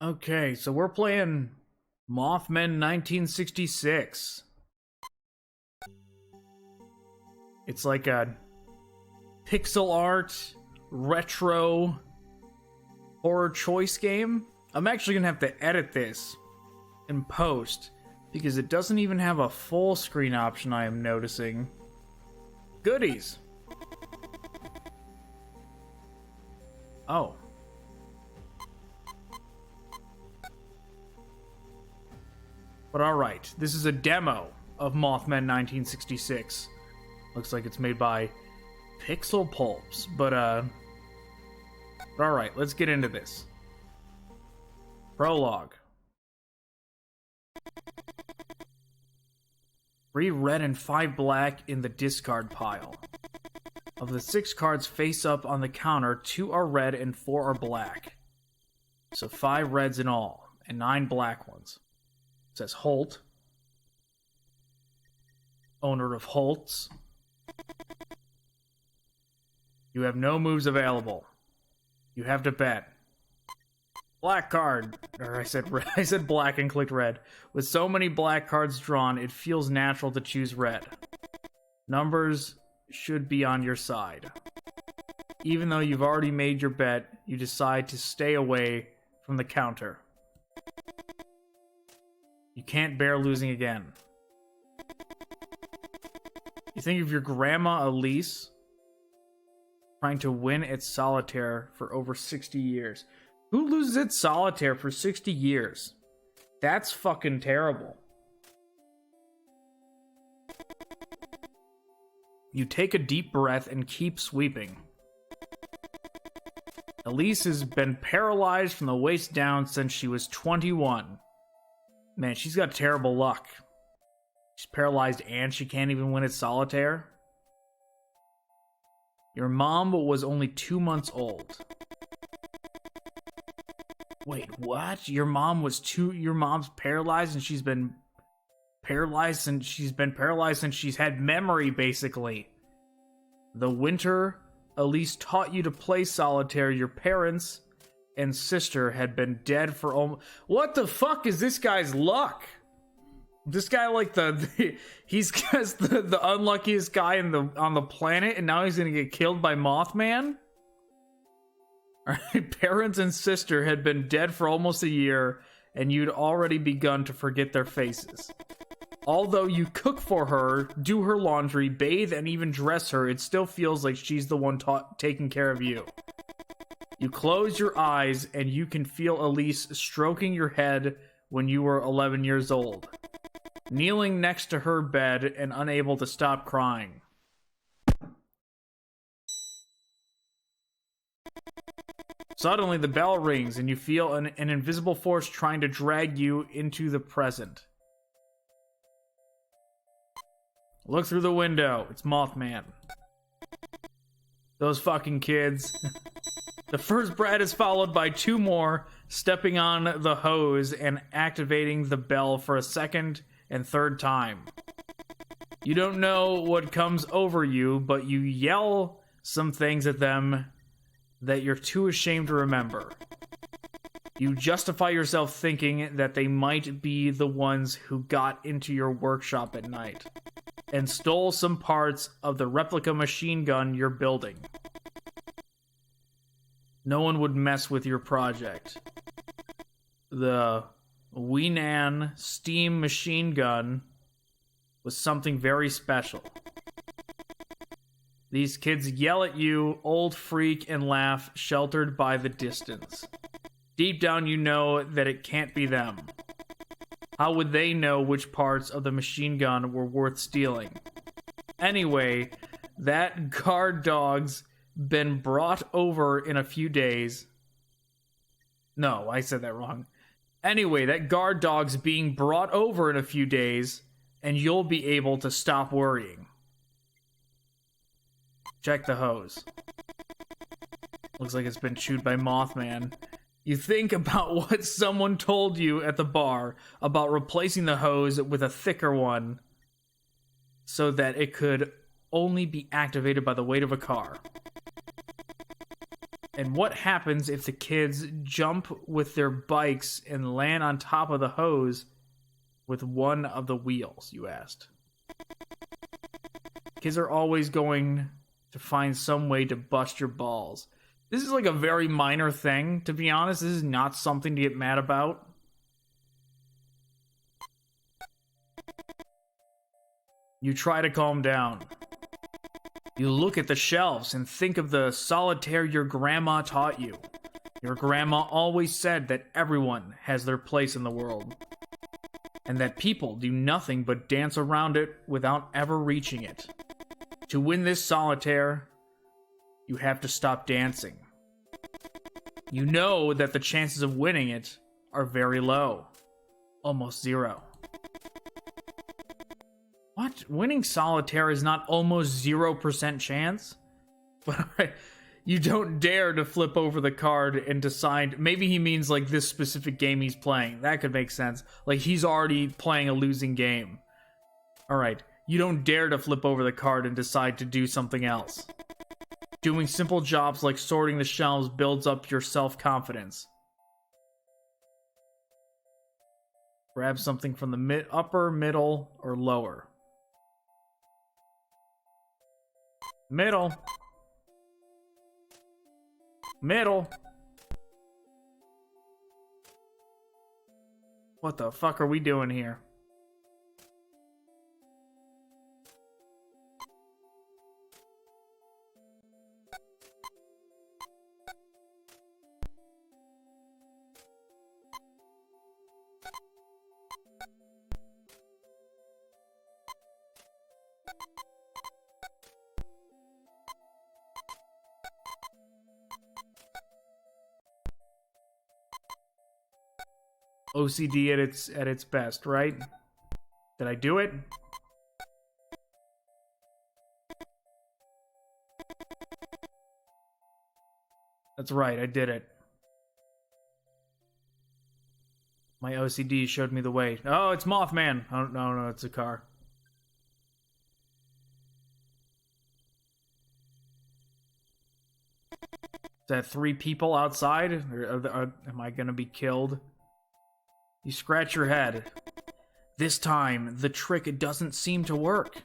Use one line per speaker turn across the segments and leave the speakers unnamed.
Okay, so we're playing Mothman 1966. It's like a pixel art, retro, horror choice game. I'm actually gonna have to edit this in post because it doesn't even have a full screen option, I am noticing. Goodies. Oh. But alright, this is a demo of Mothman 1966. Looks like it's made by Pixel Pulps, but alright, let's get into this. Prologue. 3 red and 5 black in the discard pile. Of the 6 cards face up on the counter, 2 are red and 4 are black. So 5 reds in all, and 9 black ones. It says Holt, owner of Holt's. You have no moves available. You have to bet. Black card, or I said black and clicked red. With so many black cards drawn, it feels natural to choose red. Numbers should be on your side. Even though you've already made your bet, you decide to stay away from the counter. You can't bear losing again. You think of your grandma Elise trying to win at solitaire for over 60 years. Who loses at solitaire for 60 years? That's fucking terrible. You take a deep breath and keep sweeping. Elise has been paralyzed from the waist down since she was 21. Man, she's got terrible luck. She's paralyzed and she can't even win at solitaire. Your mom was only 2 months old. Wait, what? Your mom's paralyzed and she's been paralyzed since she's had memory, basically. The winter Elise taught you to play solitaire, your parents and sister had been dead for almost... What the fuck is this guy's luck? This guy, like, he's just the unluckiest guy on the planet, and now he's gonna get killed by Mothman? Alright, parents and sister had been dead for almost a year, and you'd already begun to forget their faces. Although you cook for her, do her laundry, bathe, and even dress her, it still feels like she's the one taking care of you. You close your eyes, and you can feel Elise stroking your head when you were 11 years old. Kneeling next to her bed and unable to stop crying. Suddenly the bell rings and you feel an invisible force trying to drag you into the present. Look through the window. It's Mothman. Those fucking kids. The first brat is followed by 2 more, stepping on the hose and activating the bell for a second and 3rd time. You don't know what comes over you, but you yell some things at them that you're too ashamed to remember. You justify yourself thinking that they might be the ones who got into your workshop at night and stole some parts of the replica machine gun you're building. No one would mess with your project. The Weenan steam machine gun was something very special. These kids yell at you, old freak, and laugh, sheltered by the distance. Deep down you know that it can't be them. How would they know which parts of the machine gun were worth stealing? Anyway, that guard dog's been brought over in a few days. No, I said that wrong. Anyway, that guard dog's being brought over in a few days, and you'll be able to stop worrying. Check the hose. Looks like it's been chewed by Mothman. You think about what someone told you at the bar about replacing the hose with a thicker one so that it could only be activated by the weight of a car. And what happens if the kids jump with their bikes and land on top of the hose with one of the wheels, you asked? Kids are always going to find some way to bust your balls. This is like a very minor thing, to be honest. This is not something to get mad about. You try to calm down. You look at the shelves and think of the solitaire your grandma taught you. Your grandma always said that everyone has their place in the world, and that people do nothing but dance around it without ever reaching it. To win this solitaire, you have to stop dancing. You know that the chances of winning it are very low. Almost zero. What? Winning solitaire is not almost 0% chance? But you don't dare to flip over the card and decide. Maybe he means like this specific game he's playing. That could make sense. Like he's already playing a losing game. Alright, you don't dare to flip over the card and decide to do something else. Doing simple jobs like sorting the shelves builds up your self-confidence. Grab something from the upper, middle, or lower. Middle. Middle. What the fuck are we doing here? OCD at its best, right? Did I do it? That's right, I did it. My OCD showed me the way. Oh, it's Mothman. Oh, no, it's a car. Is that 3 people outside? Or am I gonna be killed? You scratch your head. This time, the trick doesn't seem to work.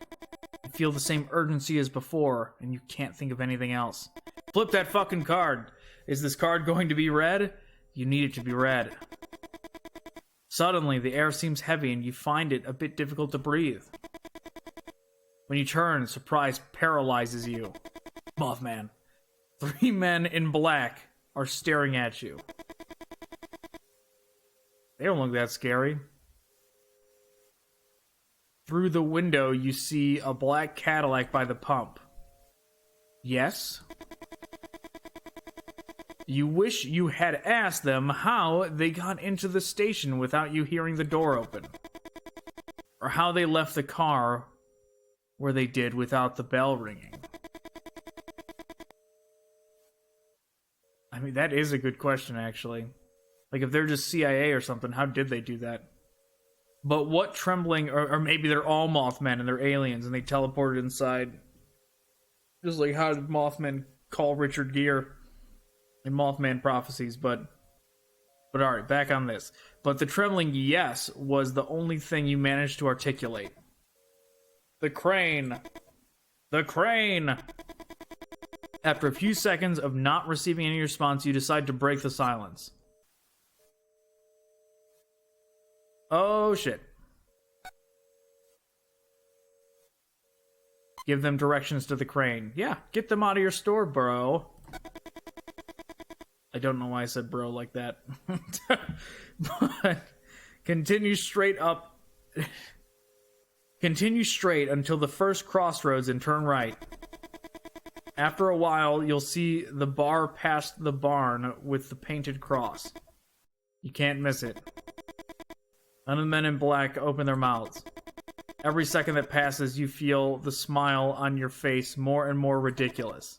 You feel the same urgency as before, and you can't think of anything else. Flip that fucking card. Is this card going to be red? You need it to be red. Suddenly, the air seems heavy, and you find it a bit difficult to breathe. When you turn, surprise paralyzes you. Mothman. 3 men in black are staring at you. They don't look that scary. Through the window, you see a black Cadillac by the pump. Yes? You wish you had asked them how they got into the station without you hearing the door open. Or how they left the car where they did without the bell ringing. I mean, that is a good question, actually. Like, if they're just CIA or something, how did they do that? But what trembling, or maybe they're all Mothmen and they're aliens and they teleported inside. Just like how did Mothmen call Richard Gere in Mothman prophecies, but alright, back on this. But the trembling yes was the only thing you managed to articulate. The crane. The crane! After a few seconds of not receiving any response, you decide to break the silence. Oh, shit. Give them directions to the crane. Yeah, get them out of your store, bro. I don't know why I said bro like that. But continue straight up. Continue straight until the first crossroads and turn right. After a while, you'll see the bar past the barn with the painted cross. You can't miss it. None of the men in black open their mouths. Every second that passes, you feel the smile on your face more and more ridiculous.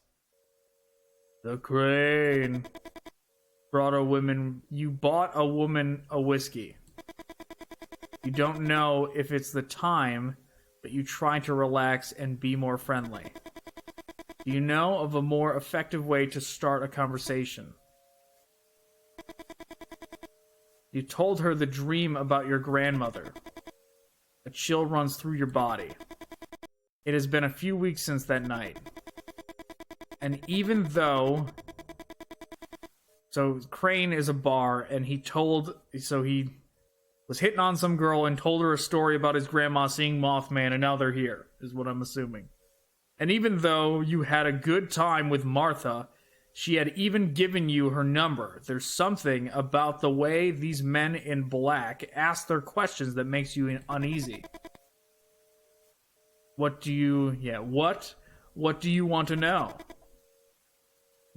The crane. You bought a woman a whiskey. You don't know if it's the time, but you try to relax and be more friendly. Do you know of a more effective way to start a conversation? You told her the dream about your grandmother. A chill runs through your body. It has been a few weeks since that night. And even though... So, Crane is a bar, and he was hitting on some girl and told her a story about his grandma seeing Mothman, and now they're here, is what I'm assuming. And even though you had a good time with Martha, she had even given you her number. There's something about the way these men in black ask their questions that makes you uneasy. What do you want to know?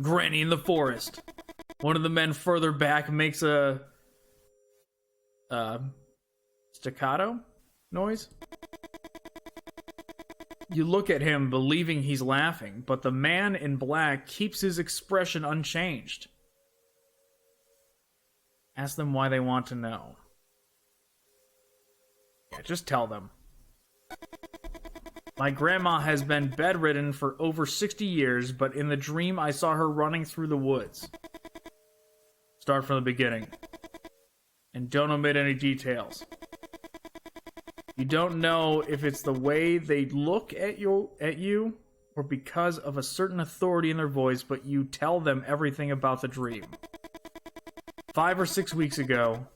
Granny in the forest. One of the men further back makes a staccato noise. You look at him, believing he's laughing, but the man in black keeps his expression unchanged. Ask them why they want to know. Yeah, just tell them. My grandma has been bedridden for over 60 years, but in the dream I saw her running through the woods. Start from the beginning. And don't omit any details. You don't know if it's the way they look at you, or because of a certain authority in their voice, but you tell them everything about the dream. 5 or 6 weeks ago,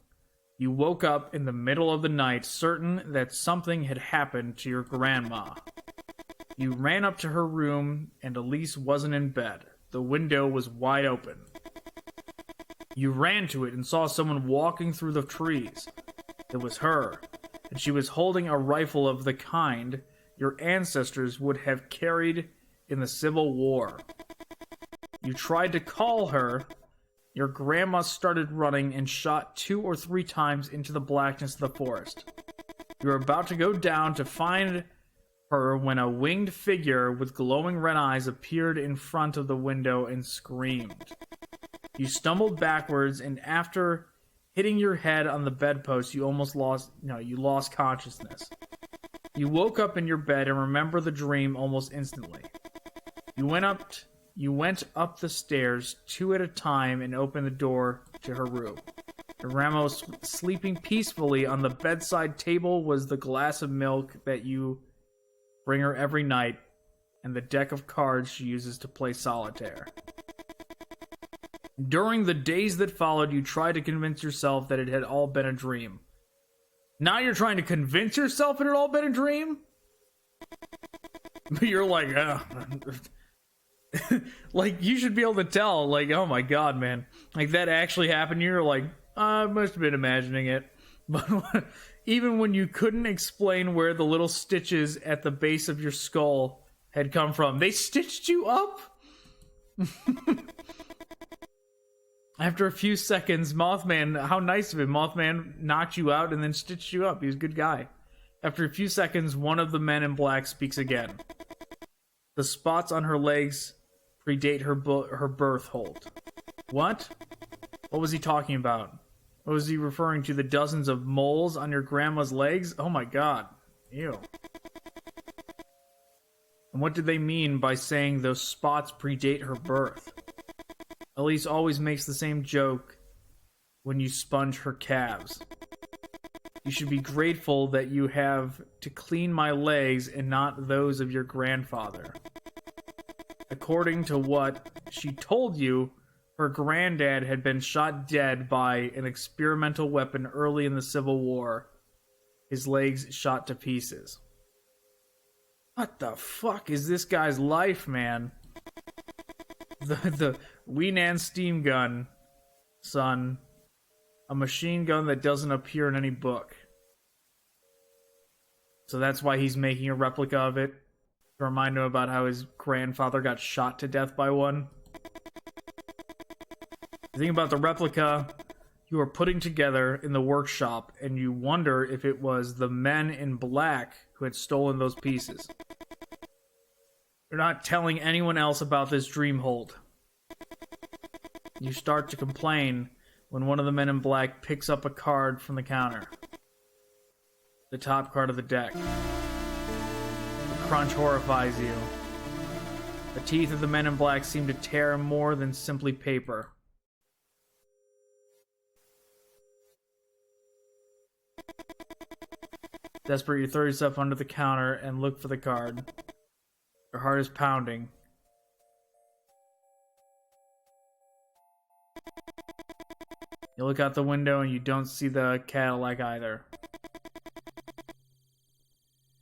you woke up in the middle of the night, certain that something had happened to your grandma. You ran up to her room, and Elise wasn't in bed. The window was wide open. You ran to it and saw someone walking through the trees. It was her, and she was holding a rifle of the kind your ancestors would have carried in the Civil War. You tried to call her. Your grandma started running and shot 2 or 3 times into the blackness of the forest. You were about to go down to find her when a winged figure with glowing red eyes appeared in front of the window and screamed. You stumbled backwards, and after hitting your head on the bedpost, you lost consciousness. You woke up in your bed and remember the dream almost instantly. You went up the stairs 2 at a time and opened the door to her room. Your grandma was sleeping peacefully. On the bedside table was the glass of milk that you bring her every night, and the deck of cards she uses to play solitaire. During the days that followed, you tried to convince yourself that it had all been a dream. Now you're trying to convince yourself it had all been a dream? You're like, like, you should be able to tell, like, oh my god, man. Like, that actually happened. You're like, I must have been imagining it. But even when you couldn't explain where the little stitches at the base of your skull had come from, they stitched you up? After a few seconds, Mothman, how nice of him, Mothman knocked you out and then stitched you up. He was a good guy. After a few seconds, one of the men in black speaks again. The spots on her legs predate her birth hold. What? What was he talking about? What was he referring to? The dozens of moles on your grandma's legs? Oh my god. Ew. And what did they mean by saying those spots predate her birth? Elise always makes the same joke when you sponge her calves. You should be grateful that you have to clean my legs and not those of your grandfather. According to what she told you, her granddad had been shot dead by an experimental weapon early in the Civil War. His legs shot to pieces. What the fuck is this guy's life, man? The Weenan steam gun, son. A machine gun that doesn't appear in any book. So that's why he's making a replica of it. To remind him about how his grandfather got shot to death by one. The thing about the replica you are putting together in the workshop, and you wonder if it was the men in black who had stolen those pieces. You're not telling anyone else about this dream hold. You start to complain when one of the men in black picks up a card from the counter. The top card of the deck. The crunch horrifies you. The teeth of the men in black seemed to tear more than simply paper. Desperate, you throw yourself under the counter and look for the card. Your heart is pounding. You look out the window and you don't see the Cadillac either.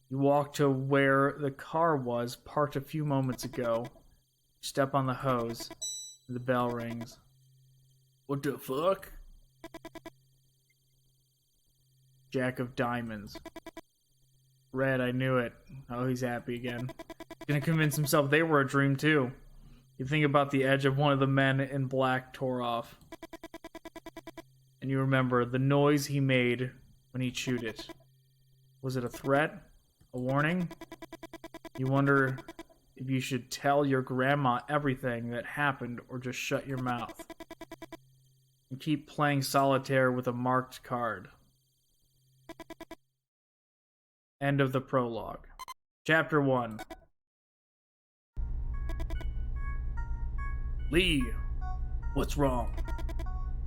You walk to where the car was parked a few moments ago. Step on the hose. The bell rings. What the fuck? Jack of diamonds. Red, I knew it. Oh, he's happy again. Gonna convince himself they were a dream too. You think about the edge of one of the men in black tore off. And you remember the noise he made when he chewed it. Was it a threat? A warning? You wonder if you should tell your grandma everything that happened or just shut your mouth. And keep playing solitaire with a marked card. End of the prologue. Chapter 1. Lee, what's wrong?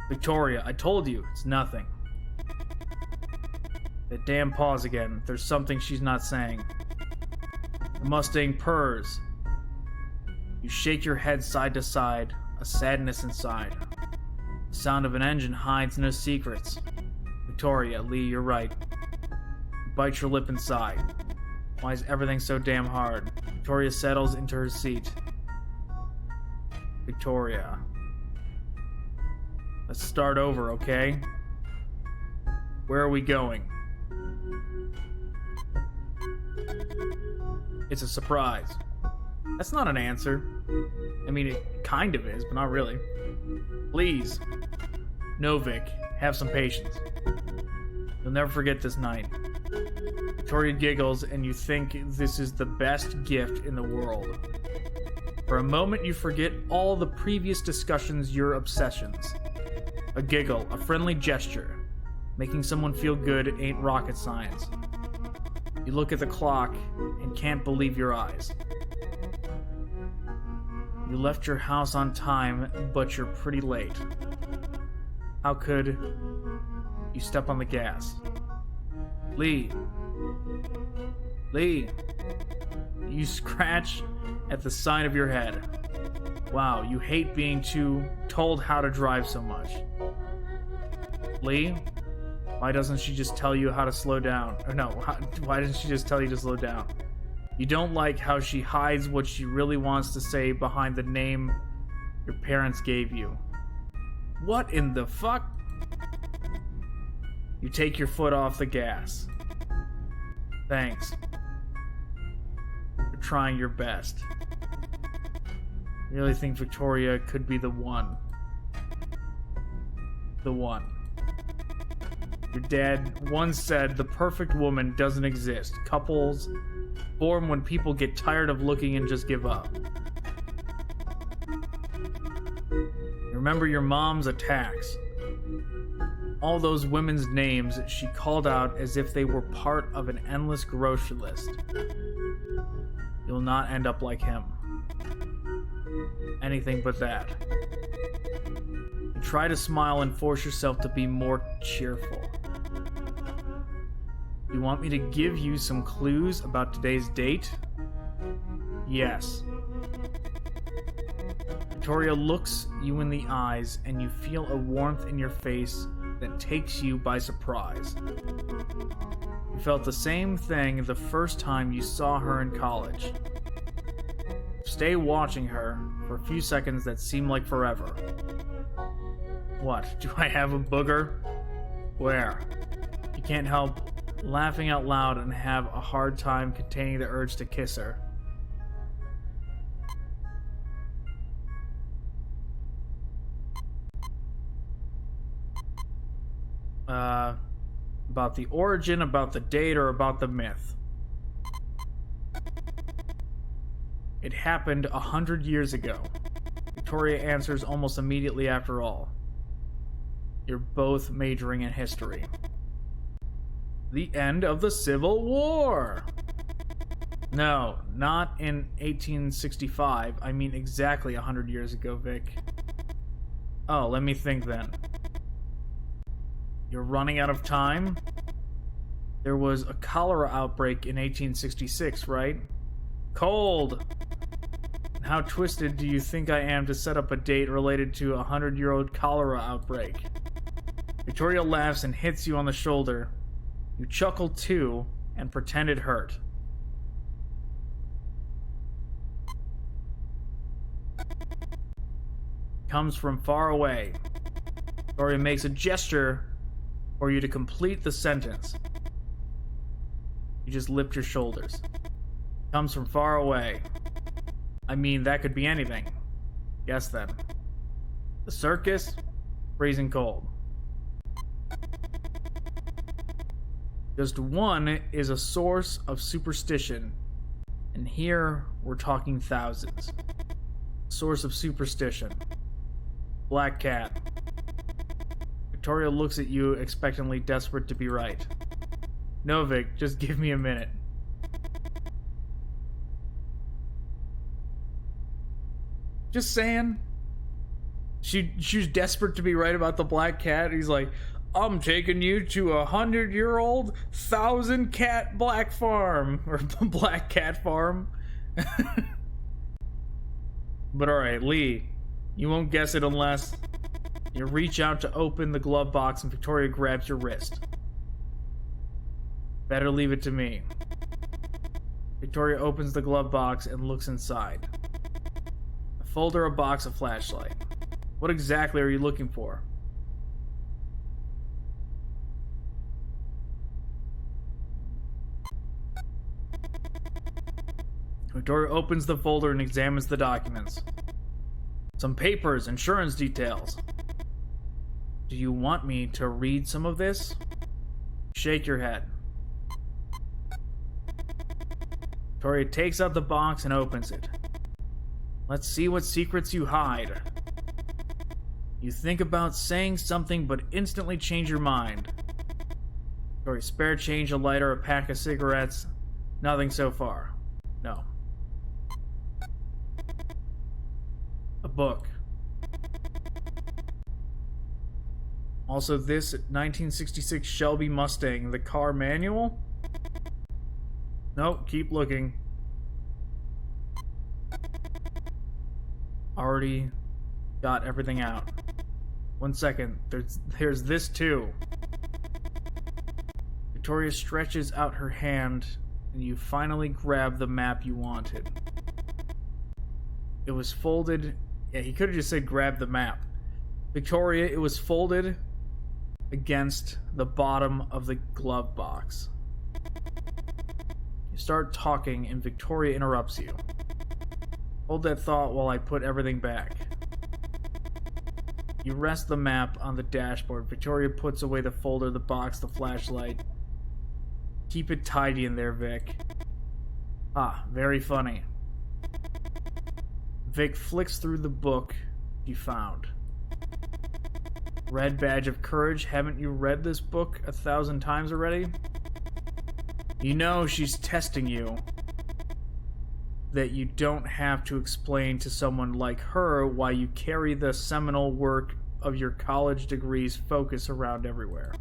Victoria, I told you, it's nothing. That damn pause again. There's something she's not saying. The Mustang purrs. You shake your head side to side, a sadness inside. The sound of an engine hides no secrets. Victoria, Lee, you're right. You bite your lip inside. Why is everything so damn hard? Victoria settles into her seat. Victoria. Let's start over, okay? Where are we going? It's a surprise. That's not an answer. I mean, it kind of is, but not really. Please. No, Vic. Have some patience. You'll never forget this night. Victoria giggles, and you think this is the best gift in the world. For a moment, you forget all the previous discussions, your obsessions. A giggle, a friendly gesture. Making someone feel good ain't rocket science. You look at the clock and can't believe your eyes. You left your house on time, but you're pretty late. How could you step on the gas? Lee. Lee. You scratch at the side of your head. Wow, you hate being told how to drive so much. Lee? Why doesn't she just tell you how to slow down? Or no, why doesn't she just tell you to slow down? You don't like how she hides what she really wants to say behind the name your parents gave you. What in the fuck? You take your foot off the gas. Thanks. You're trying your best. You really think Victoria could be the one? The one. Your dad once said the perfect woman doesn't exist. Couples form when people get tired of looking and just give up. You remember your mom's attacks. All those women's names she called out as if they were part of an endless grocery list. You'll not end up like him. Anything but that. You try to smile and force yourself to be more cheerful. You want me to give you some clues about today's date? Yes. Victoria looks you in the eyes and you feel a warmth in your face that takes you by surprise. You felt the same thing the first time you saw her in college. Stay watching her for a few seconds that seem like forever. What, do I have a booger? Where? You can't help laughing out loud and have a hard time containing the urge to kiss her. About the origin, about the date, or about the myth? It happened 100 years ago. Victoria answers almost immediately after all. You're both majoring in history. The end of the Civil War! No, not in 1865. I mean exactly 100 years ago, Vic. Oh, let me think then. You're running out of time? There was a cholera outbreak in 1866, right? Cold! How twisted do you think I am to set up a date related to a 100-year-old cholera outbreak? Victoria laughs and hits you on the shoulder. You chuckle too and pretend it hurt. Comes from far away. Victoria makes a gesture for you to complete the sentence. You just lift your shoulders. Comes from far away. I mean, that could be anything. Guess then. The circus? Freezing cold. Just one is a source of superstition, and here we're talking thousands. Source of superstition. Black cat. Victoria looks at you expectantly, desperate to be right. No, Vic, just give me a minute. Just saying. She's desperate to be right about the black cat. He's like, I'm taking you to a 100-year-old 1,000-cat black farm. Or black cat farm. But alright, Lee. You won't guess it unless you reach out to open the glove box and Victoria grabs your wrist. Better leave it to me. Victoria opens the glove box and looks inside. A folder, a box, a flashlight. What exactly are you looking for? Victoria opens the folder and examines the documents. Some papers, insurance details. Do you want me to read some of this? Shake your head. Victoria takes out the box and opens it. Let's see what secrets you hide. You think about saying something but instantly change your mind. Victoria, spare change, a lighter, a pack of cigarettes. Nothing so far. No. A book. Also this 1966 Shelby Mustang, the car manual? Nope, keep looking. Already got everything out. 1 second, there's this too. Victoria stretches out her hand and you finally grab the map you wanted. It was folded. Yeah, he could have just said grab the map. Victoria, it was folded against the bottom of the glove box. You start talking and Victoria interrupts you. Hold that thought while I put everything back. You rest the map on the dashboard. Victoria puts away the folder, the box, the flashlight. Keep it tidy in there, Vic. Ah, very funny. Vic flicks through the book you found. Red Badge of Courage. Haven't you read this book 1,000 times already? You know she's testing you. That you don't have to explain to someone like her why you carry the seminal work of your college degree's focus around everywhere.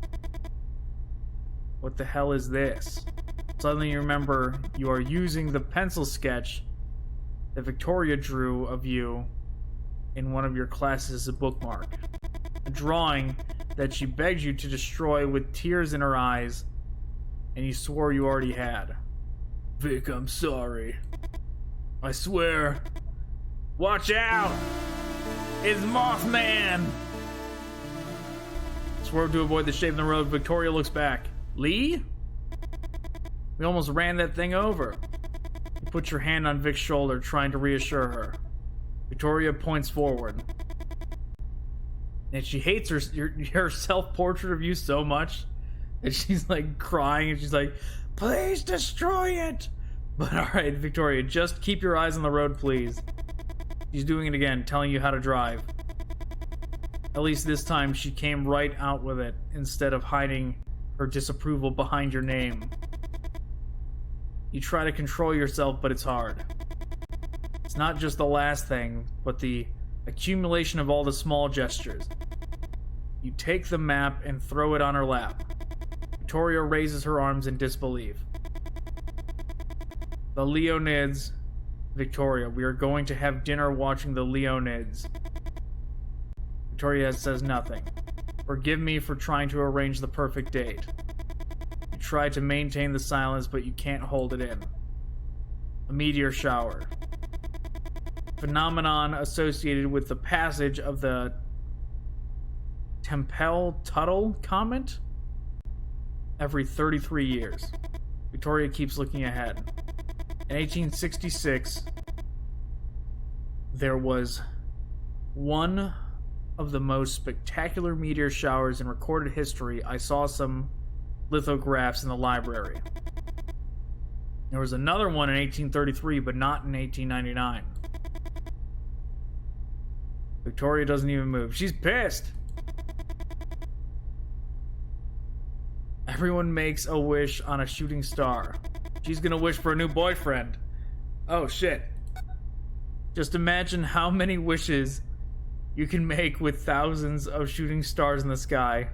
What the hell is this? Suddenly you remember you are using the pencil sketch that Victoria drew of you in one of your classes as a bookmark. A drawing that she begged you to destroy with tears in her eyes, and you swore you already had. Vic, I'm sorry. I swear. Watch out! It's Mothman! Swerve to avoid the shape in the road. Victoria looks back. Lee? We almost ran that thing over. You put your hand on Vic's shoulder, trying to reassure her. Victoria points forward. And she hates her self-portrait of you so much that she's like crying and she's like, please destroy it! But alright, Victoria, just keep your eyes on the road, please. She's doing it again, telling you how to drive. At least this time she came right out with it, instead of hiding her disapproval behind your name. You try to control yourself, but it's hard. It's not just the last thing, but the accumulation of all the small gestures. You take the map and throw it on her lap. Victoria raises her arms in disbelief. The Leonids. Victoria, we are going to have dinner watching the Leonids. Victoria says nothing. Forgive me for trying to arrange the perfect date. You try to maintain the silence, but you can't hold it in. A meteor shower. Phenomenon associated with the passage of the Tempel-Tuttle comet every 33 years. Victoria keeps looking ahead. In 1866, there was one of the most spectacular meteor showers in recorded history. I saw some lithographs in the library. There was another one in 1833, but not in 1899. Victoria doesn't even move. She's pissed. Everyone makes a wish on a shooting star. She's gonna wish for a new boyfriend. Oh shit. Just imagine how many wishes you can make with thousands of shooting stars in the sky.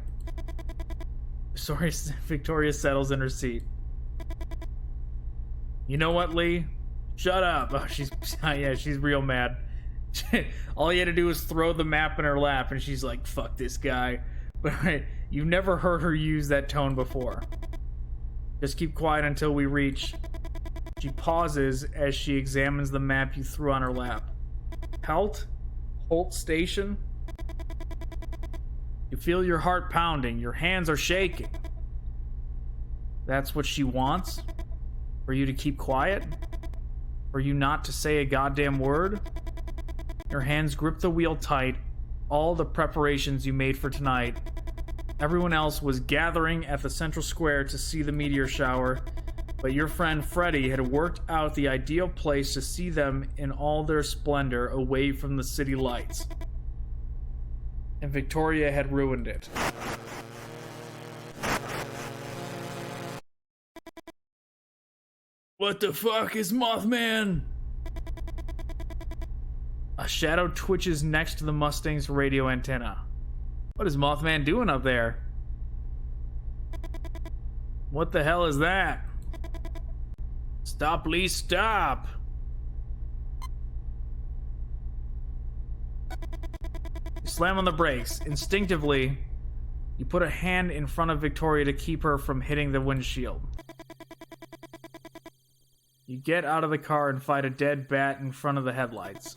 Sorry, Victoria settles in her seat. You know what, Lee? Shut up. Oh, she's real mad. All you had to do was throw the map in her lap, and she's like, fuck this guy. But you've never heard her use that tone before. Just keep quiet until we reach. She pauses as she examines the map you threw on her lap. Holt Station? You feel your heart pounding. Your hands are shaking. That's what she wants? For you to keep quiet? For you not to say a goddamn word? Your hands grip the wheel tight. All the preparations you made for tonight. Everyone else was gathering at the central square to see the meteor shower, but your friend Freddy had worked out the ideal place to see them in all their splendor away from the city lights. And Victoria had ruined it. What the fuck is Mothman? A shadow twitches next to the Mustang's radio antenna. What is Mothman doing up there? What the hell is that? Stop, Lee, stop! You slam on the brakes. Instinctively, you put a hand in front of Victoria to keep her from hitting the windshield. You get out of the car and fight a dead bat in front of the headlights.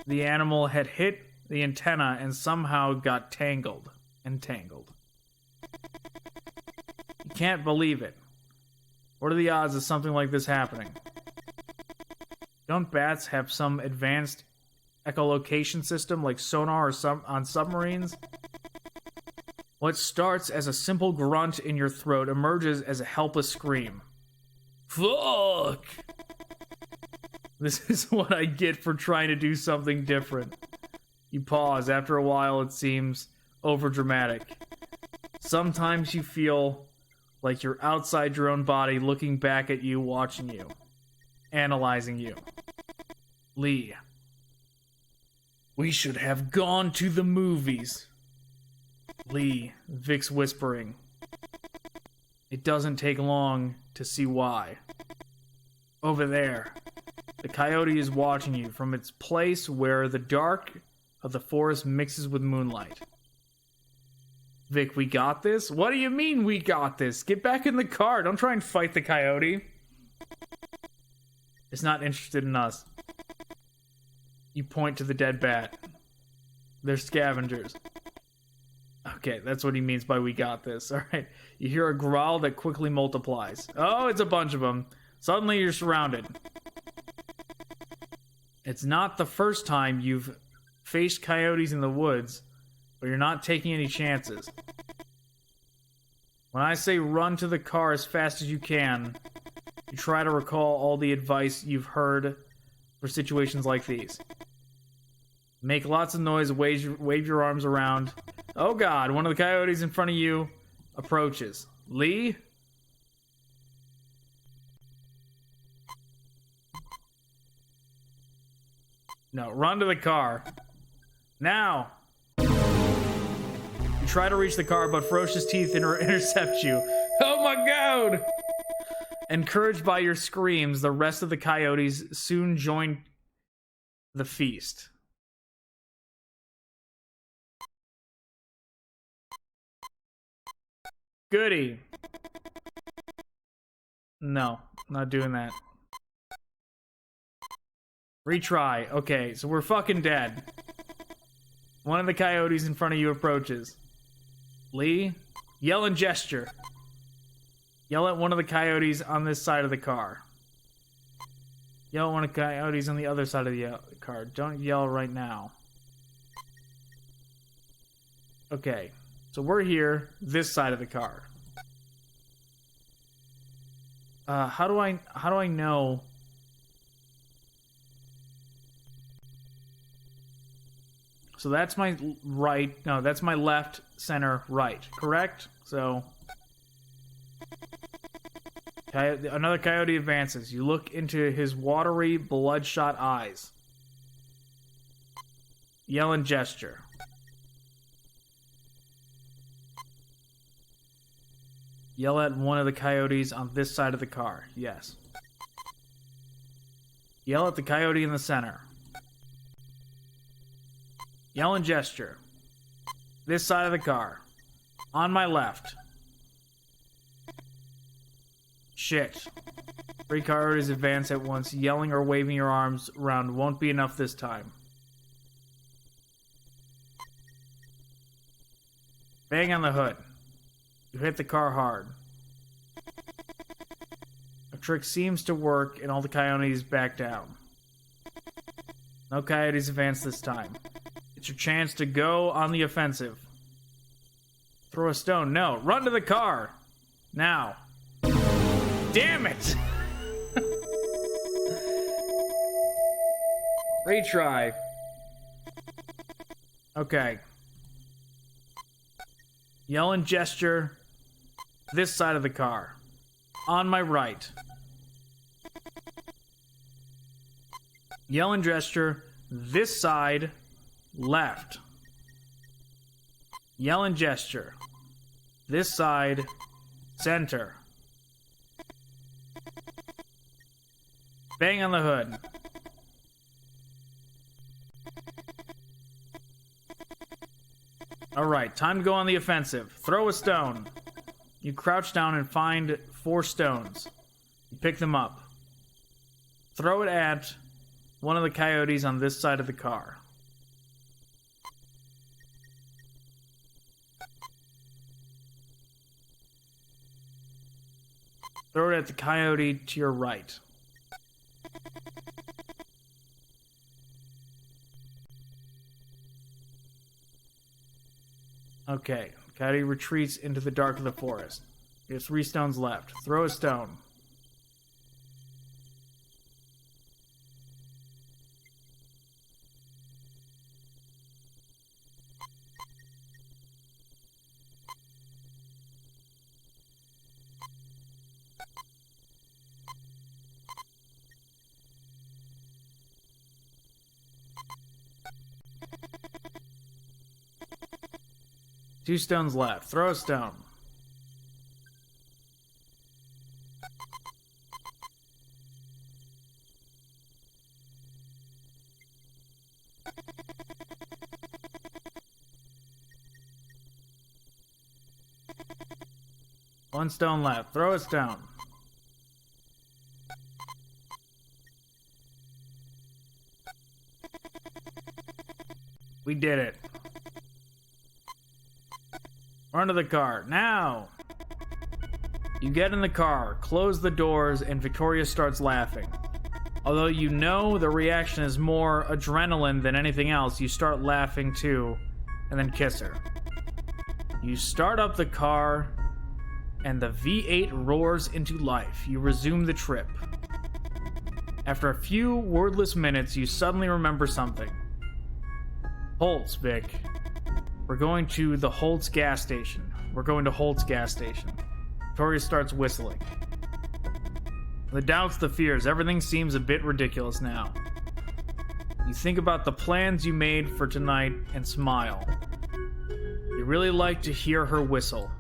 The animal had hit the antenna and somehow got entangled. You can't believe it. What are the odds of something like this happening? Don't bats have some advanced echolocation system like sonar or on submarines? What starts as a simple grunt in your throat emerges as a helpless scream. Fuck! This is what I get for trying to do something different. You pause. After a while, it seems overdramatic. Sometimes you feel like you're outside your own body, looking back at you, watching you, analyzing you. Lee. We should have gone to the movies. Lee, Vic's whispering. It doesn't take long to see why. Over there. The coyote is watching you from its place where the dark of the forest mixes with moonlight. Vic, we got this? What do you mean we got this? Get back in the car. Don't try and fight the coyote. It's not interested in us. You point to the dead bat. They're scavengers. Okay, that's what he means by we got this. Alright. You hear a growl that quickly multiplies. Oh, it's a bunch of them. Suddenly you're surrounded. It's not the first time you've faced coyotes in the woods, but you're not taking any chances. When I say run to the car as fast as you can, you try to recall all the advice you've heard for situations like these. Make lots of noise, wave your arms around. Oh god, one of the coyotes in front of you approaches. Lee? No, run to the car. Now! You try to reach the car, but ferocious teeth intercept you. Oh my god! Encouraged by your screams, the rest of the coyotes soon join the feast. Goody. No, not doing that. Retry. Okay, so we're fucking dead. One of the coyotes in front of you approaches. Lee, yell and gesture. Yell at one of the coyotes on this side of the car. Yell at one of the coyotes on the other side of the car. Don't yell right now. Okay, so we're here, this side of the car. How do I know? So that's my right. No, that's my left, center, right. Correct? So another coyote advances. You look into his watery, bloodshot eyes. Yell and gesture. Yell at one of the coyotes on this side of the car. Yes. Yell at the coyote in the center. Yell and gesture. This side of the car. On my left. Shit. 3 coyotes advance at once. Yelling or waving your arms around won't be enough this time. Bang on the hood. You hit the car hard. The trick seems to work, and all the coyotes back down. No coyotes advance this time. It's your chance to go on the offensive. Throw a stone. No, run to the car. Now. Damn it! Retry. Okay. Yell and gesture. This side of the car. On my right. Yell and gesture. This side. Left. Yell and gesture. This side. Center. Bang on the hood. Alright, time to go on the offensive. Throw a stone. You crouch down and find 4 stones. You pick them up. Throw it at one of the coyotes on this side of the car. Throw it at the coyote to your right. Okay, coyote retreats into the dark of the forest. You have 3 stones left. Throw a stone. Two stones left. Throw a stone. One stone left. Throw a stone. We did it. Run to the car, now! You get in the car, close the doors, and Victoria starts laughing. Although you know the reaction is more adrenaline than anything else, you start laughing too, and then kiss her. You start up the car, and the V8 roars into life. You resume the trip. After a few wordless minutes, you suddenly remember something. Holtz, Vic. We're going to the Holtz gas station. We're going to Holtz gas station. Victoria starts whistling. The doubts, the fears, everything seems a bit ridiculous now. You think about the plans you made for tonight and smile. You really like to hear her whistle.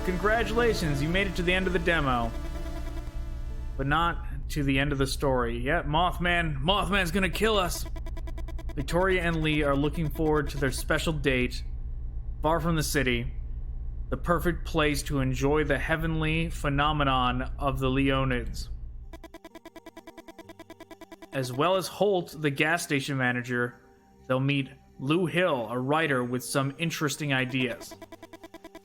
Congratulations, you made it to the end of the demo. But not to the end of the story. Yeah, Mothman's gonna kill us. Victoria and Lee are looking forward to their special date, far from the city, the perfect place to enjoy the heavenly phenomenon of the Leonids. As well as Holt, the gas station manager, they'll meet Lou Hill, a writer with some interesting ideas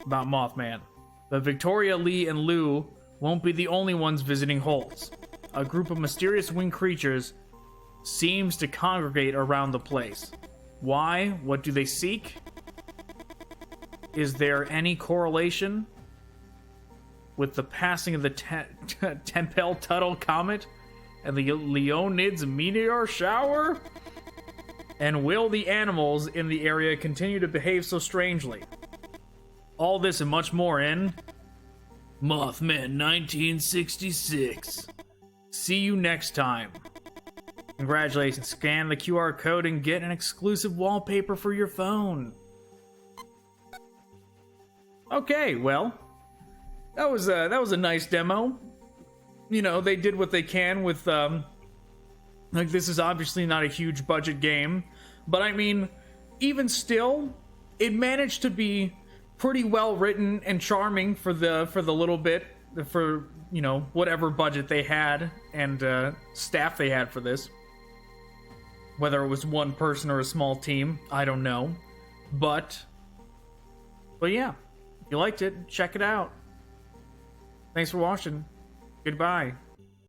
about Mothman. But Victoria, Lee, and Lou won't be the only ones visiting Holt's. A group of mysterious winged creatures seems to congregate around the place. Why? What do they seek? Is there any correlation with the passing of the Tempel-Tuttle comet and the Leonid's meteor shower? And will the animals in the area continue to behave so strangely? All this and much more in Mothman 1966. See you next time. Congratulations. Scan the QR code and get an exclusive wallpaper for your phone. Okay, well, that was a nice demo. You know, they did what they can with like, this is obviously not a huge budget game, but I mean, even still, it managed to be pretty well written and charming for the little bit, for, you know, whatever budget they had and staff they had for this. Whether it was one person or a small team, I don't know. But yeah, if you liked it, check it out. Thanks for watching. Goodbye.